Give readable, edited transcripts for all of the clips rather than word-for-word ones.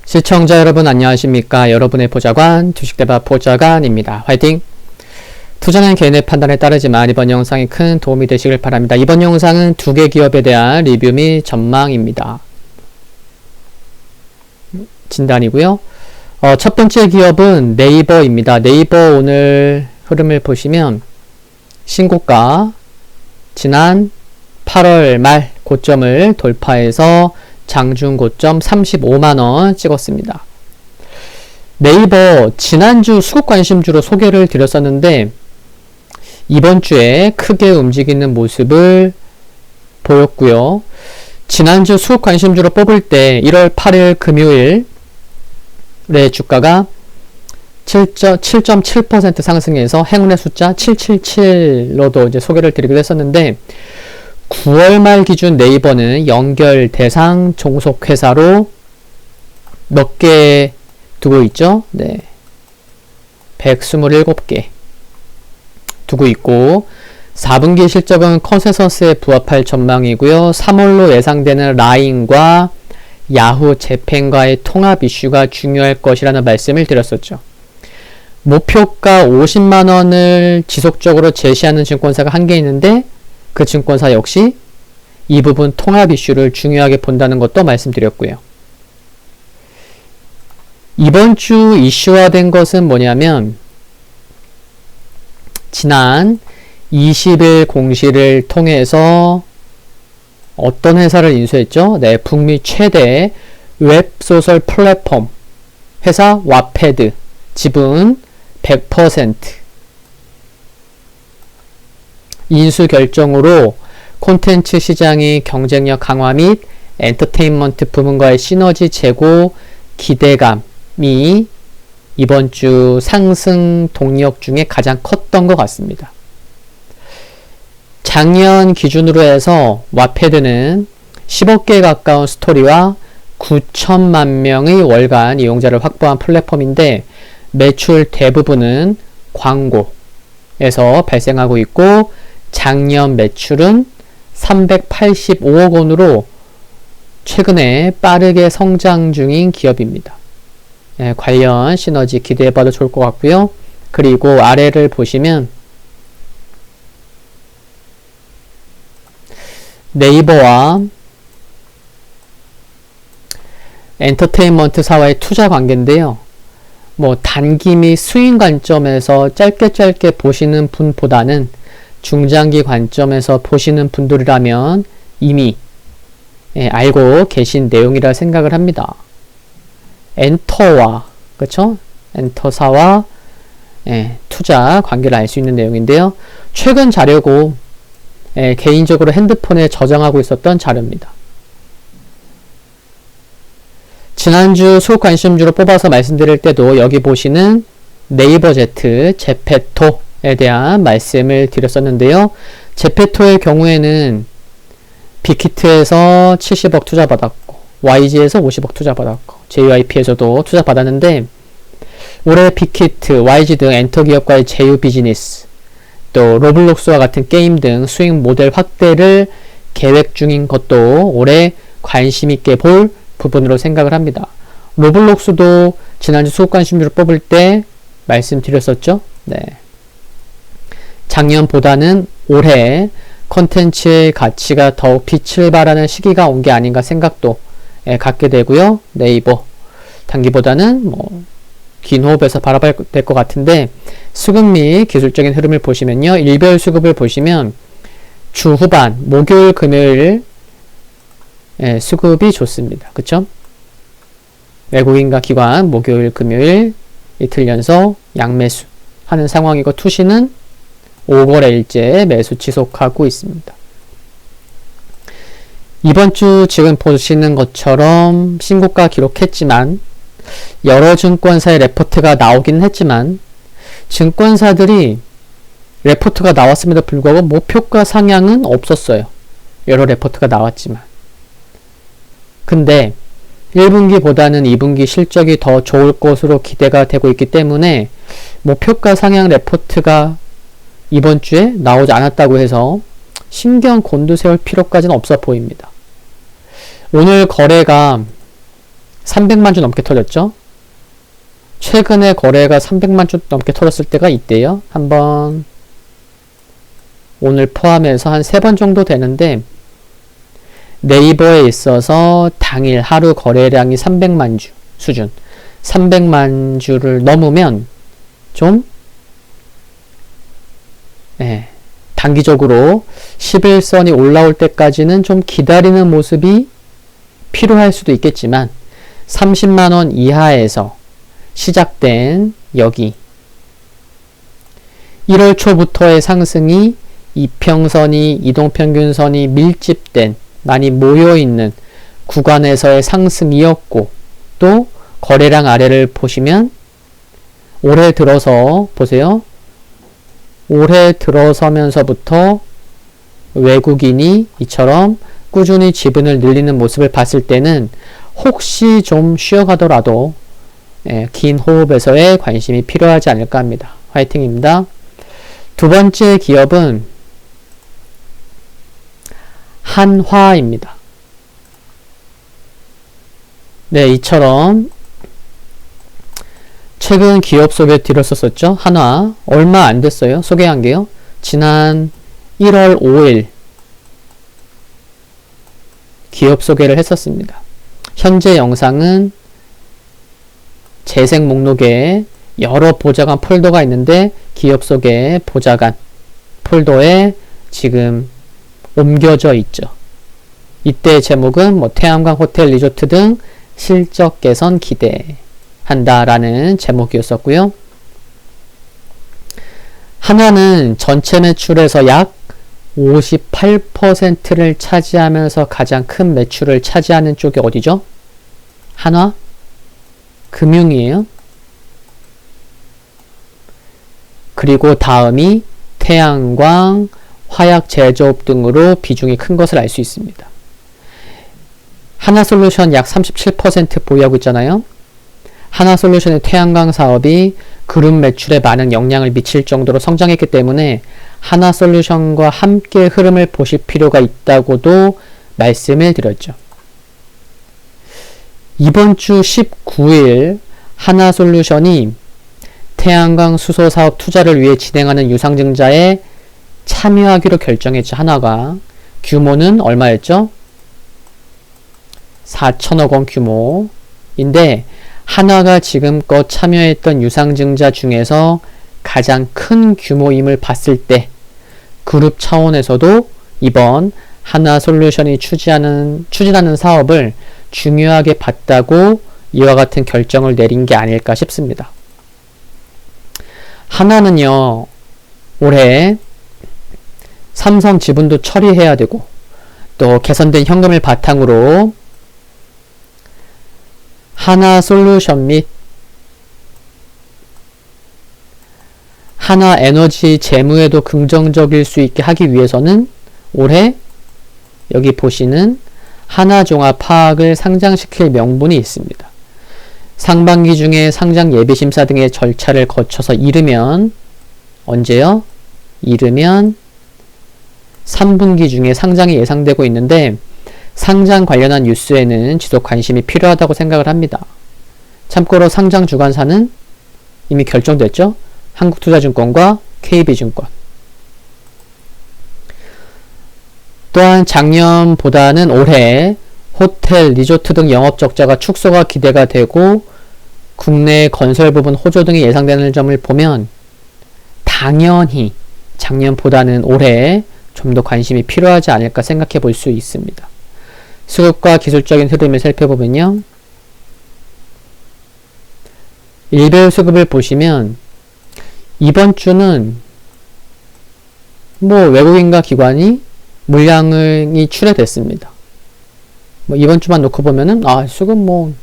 시청자 여러분 안녕하십니까? 여러분의 보좌관 주식대박 보좌관입니다. 화이팅! 투자는 개인의 판단에 따르지만 이번 영상이 큰 도움이 되시길 바랍니다. 이번 영상은 두 개 기업에 대한 리뷰 및 전망입니다. 진단이고요. 첫 번째 기업은 네이버입니다. 네이버 오늘 흐름을 보시면 신고가 지난 8월 말 고점을 돌파해서 장중 고점 35만원 찍었습니다. 네이버 지난주 수급 관심주로 소개를 드렸었는데 이번 주에 크게 움직이는 모습을 보였고요. 지난주 수급 관심주로 뽑을 때 1월 8일 금요일에 주가가 7.7% 상승해서 행운의 숫자 777로도 이제 소개를 드리기도 했었는데 9월 말 기준 네이버는 연결 대상 종속회사로 몇 개 두고 있죠? 네. 127개 두고 있고 4분기 실적은 컨센서스에 부합할 전망이고요. 3월로 예상되는 라인과 야후 재팬과의 통합 이슈가 중요할 것이라는 말씀을 드렸었죠. 목표가 50만원을 지속적으로 제시하는 증권사가 한 개 있는데 그 증권사 역시 이 부분 통합 이슈를 중요하게 본다는 것도 말씀드렸고요. 이번 주 이슈화된 것은 뭐냐면 지난 20일 공시를 통해서 어떤 회사를 인수했죠? 네, 북미 최대 웹소설 플랫폼 회사 와패드 지분 100% 인수 결정으로 콘텐츠 시장의 경쟁력 강화 및 엔터테인먼트 부문과의 시너지 제고 기대감이 이번 주 상승 동력 중에 가장 컸던 것 같습니다. 작년 기준으로 해서 와패드는 10억개에 가까운 스토리와 9천만 명의 월간 이용자를 확보한 플랫폼인데 매출 대부분은 광고에서 발생하고 있고 작년 매출은 385억 원으로 최근에 빠르게 성장 중인 기업입니다. 네, 관련 시너지 기대해봐도 좋을 것 같고요. 그리고 아래를 보시면 네이버와 엔터테인먼트사와의 투자 관계인데요. 뭐 단기 및 스윙 관점에서 짧게 보시는 분보다는 중장기 관점에서 보시는 분들이라면 이미 알고 계신 내용이라 생각을 합니다. 엔터와 그쵸? 엔터사와 투자 관계를 알 수 있는 내용인데요. 최근 자료고 개인적으로 핸드폰에 저장하고 있었던 자료입니다. 지난주 수급 관심주로 뽑아서 말씀드릴 때도 여기 보시는 네이버 제트 제페토에 대한 말씀을 드렸었는데요. 제페토의 경우에는 빅히트에서 70억 투자받았고 YG에서 50억 투자받았고 JYP에서도 투자받았는데 올해 빅히트, YG 등 엔터기업과의 제휴 비즈니스 또 로블록스와 같은 게임 등 수익 모델 확대를 계획 중인 것도 올해 관심있게 볼 부분으로 생각을 합니다. 로블록스도 지난주 수급 관심주를 뽑을 때 말씀드렸었죠. 네. 작년보다는 올해 컨텐츠의 가치가 더욱 빛을 발하는 시기가 온 게 아닌가 생각도 갖게 되고요. 네이버 단기보다는 긴 호흡에서 바라봐야 될 것 같은데 수급 및 기술적인 흐름을 보시면요. 일별 수급을 보시면 주 후반 목요일 금요일 수급이 좋습니다. 그쵸? 외국인과 기관 목요일 금요일 이틀 연속 양매수 하는 상황이고 투시는 5거래일째 매수 지속하고 있습니다. 이번 주 지금 보시는 것처럼 신고가 기록했지만 여러 증권사의 레포트가 나오긴 했지만 증권사들이 레포트가 나왔음에도 불구하고 목표가 상향은 없었어요. 여러 레포트가 나왔지만 근데 1분기보다는 2분기 실적이 더 좋을 것으로 기대가 되고 있기 때문에 목표가 상향 레포트가 이번 주에 나오지 않았다고 해서 신경 곤두세울 필요까지는 없어 보입니다. 오늘 거래가 300만 주 넘게 터졌죠. 최근에 거래가 300만 주 넘게 터졌을 때가 있대요. 한번 오늘 포함해서 한 3번 정도 되는데, 네이버에 있어서 당일 하루 거래량이 300만 주 수준, 300만 주를 넘으면 좀 단기적으로 11선이 올라올 때까지는 좀 기다리는 모습이 필요할 수도 있겠지만, 30만원 이하에서 시작된 여기 1월 초부터의 상승이 이평선이, 이동평균선이 밀집된, 많이 모여있는 구간에서의 상승이었고, 또 거래량 아래를 보시면 올해 들어서 보세요. 올해 들어서면서부터 외국인이 이처럼 꾸준히 지분을 늘리는 모습을 봤을 때는 혹시 좀 쉬어가더라도 긴 호흡에서의 관심이 필요하지 않을까 합니다. 화이팅입니다. 두 번째 기업은 한화입니다. 네, 이처럼 최근 기업 소개 드렸었죠. 한화 얼마 안 됐어요. 소개한 게요. 지난 1월 5일 기업 소개를 했었습니다. 현재 영상은 재생 목록에 여러 보좌관 폴더가 있는데, 기업 소개 보좌관 폴더에 지금 옮겨져 있죠. 이때 제목은 뭐 태양광 호텔 리조트 등 실적 개선 기대한다 라는 제목이었었고요. 한화는 전체 매출에서 약 58%를 차지하면서 가장 큰 매출을 차지하는 쪽이 어디죠? 한화? 금융이에요. 그리고 다음이 태양광, 화약 제조업 등으로 비중이 큰 것을 알 수 있습니다. 하나솔루션 약 37% 보유하고 있잖아요. 하나솔루션의 태양광 사업이 그룹 매출에 많은 영향을 미칠 정도로 성장했기 때문에 하나솔루션과 함께 흐름을 보실 필요가 있다고도 말씀을 드렸죠. 이번 주 19일 하나솔루션이 태양광 수소 사업 투자를 위해 진행하는 유상증자에 참여하기로 결정했죠. 한화가. 규모는 얼마였죠? 4천억 원 규모인데, 한화가 지금껏 참여했던 유상증자 중에서 가장 큰 규모임을 봤을 때 그룹 차원에서도 이번 하나솔루션이 추진하는 사업을 중요하게 봤다고 이와 같은 결정을 내린 게 아닐까 싶습니다. 하나는요, 올해 삼성 지분도 처리해야 되고, 또 개선된 현금을 바탕으로 하나솔루션 및 하나에너지 재무에도 긍정적일 수 있게 하기 위해서는 올해 여기 보시는 하나종합화학을 상장시킬 명분이 있습니다. 상반기 중에 상장 예비심사 등의 절차를 거쳐서 이르면 언제요? 이르면 3분기 중에 상장이 예상되고 있는데, 상장 관련한 뉴스에는 지속 관심이 필요하다고 생각을 합니다. 참고로 상장 주관사는 이미 결정됐죠? 한국투자증권과 KB증권. 또한 작년보다는 올해 호텔, 리조트 등 영업 적자가 축소가 기대가 되고, 국내 건설 부분 호조 등이 예상되는 점을 보면 당연히 작년보다는 올해 좀 더 관심이 필요하지 않을까 생각해 볼 수 있습니다. 수급과 기술적인 흐름을 살펴보면요. 일별 수급을 보시면 이번 주는 뭐 외국인과 기관이 물량이 출회됐습니다. 뭐 이번 주만 놓고 보면은 수급 뭐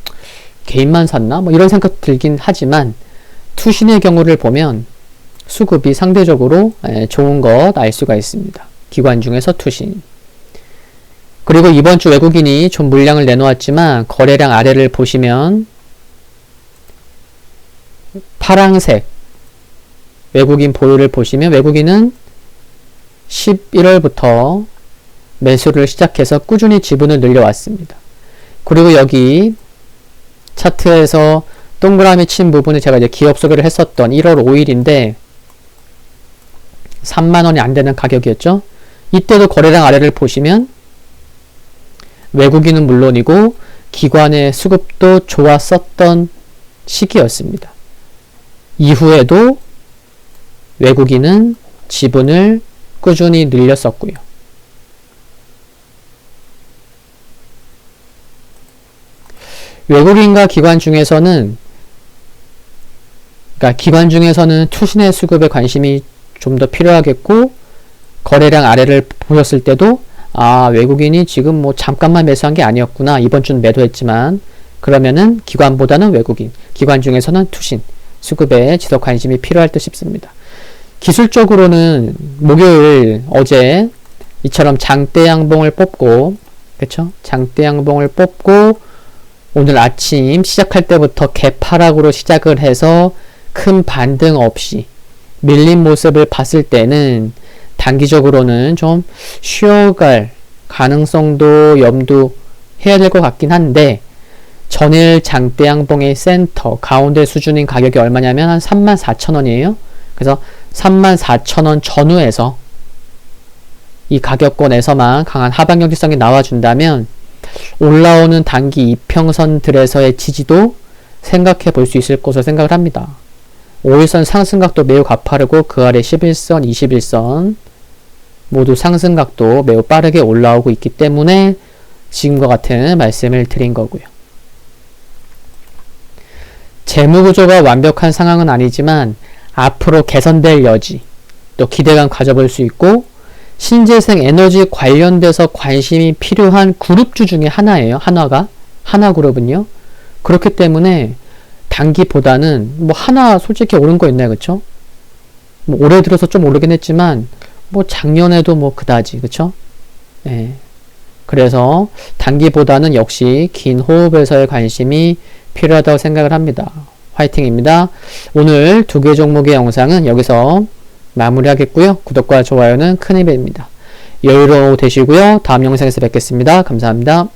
개인만 샀나? 뭐 이런 생각 들긴 하지만, 투신의 경우를 보면 수급이 상대적으로 좋은 것 알 수가 있습니다. 기관 중에서 투신. 그리고 이번 주 외국인이 좀 물량을 내놓았지만 거래량 아래를 보시면 파랑색 외국인 보유를 보시면 외국인은 11월부터 매수를 시작해서 꾸준히 지분을 늘려왔습니다. 그리고 여기 차트에서 동그라미 친 부분이 제가 이제 기업 소개를 했었던 1월 5일인데 3만원이 안 되는 가격이었죠. 이때도 거래량 아래를 보시면 외국인은 물론이고 기관의 수급도 좋았었던 시기였습니다. 이후에도 외국인은 지분을 꾸준히 늘렸었고요. 외국인과 기관 중에서는 투신의 수급에 관심이 좀 더 필요하겠고, 거래량 아래를 보셨을 때도 외국인이 지금 뭐 잠깐만 매수한 게 아니었구나, 이번 주는 매도했지만, 그러면은 기관보다는 외국인, 기관 중에서는 투신 수급에 지속 관심이 필요할 듯 싶습니다. 기술적으로는 목요일 어제 이처럼 장대 양봉을 뽑고, 그쵸? 장대 양봉을 뽑고 오늘 아침 시작할 때부터 개파락으로 시작을 해서 큰 반등 없이 밀린 모습을 봤을 때는 단기적으로는 좀 쉬어갈 가능성도 염두해야 될 것 같긴 한데, 전일 장대 양봉의 센터 가운데 수준인 가격이 얼마냐면 한 34,000원이에요. 그래서 34,000원 전후에서 이 가격권에서만 강한 하방 경직성이 나와준다면 올라오는 단기 이평선들에서의 지지도 생각해 볼 수 있을 것으로 생각을 합니다. 5일선 상승각도 매우 가파르고 그 아래 11선, 21선 모두 상승각도 매우 빠르게 올라오고 있기 때문에 지금과 같은 말씀을 드린 거고요. 재무구조가 완벽한 상황은 아니지만 앞으로 개선될 여지, 또 기대감 가져볼 수 있고, 신재생 에너지 관련돼서 관심이 필요한 그룹주 중에 하나예요. 하나그룹은요. 그렇기 때문에 단기보다는 뭐 하나 솔직히 오른 거 있나요? 그쵸? 뭐 올해 들어서 좀 오르긴 했지만 뭐 작년에도 뭐 그다지, 그쵸? 예. 그래서 단기보다는 역시 긴 호흡에서의 관심이 필요하다고 생각을 합니다. 화이팅입니다. 오늘 두 개 종목의 영상은 여기서 마무리하겠고요. 구독과 좋아요는 큰 힘이 됩니다. 여유로운 오후 되시고요. 다음 영상에서 뵙겠습니다. 감사합니다.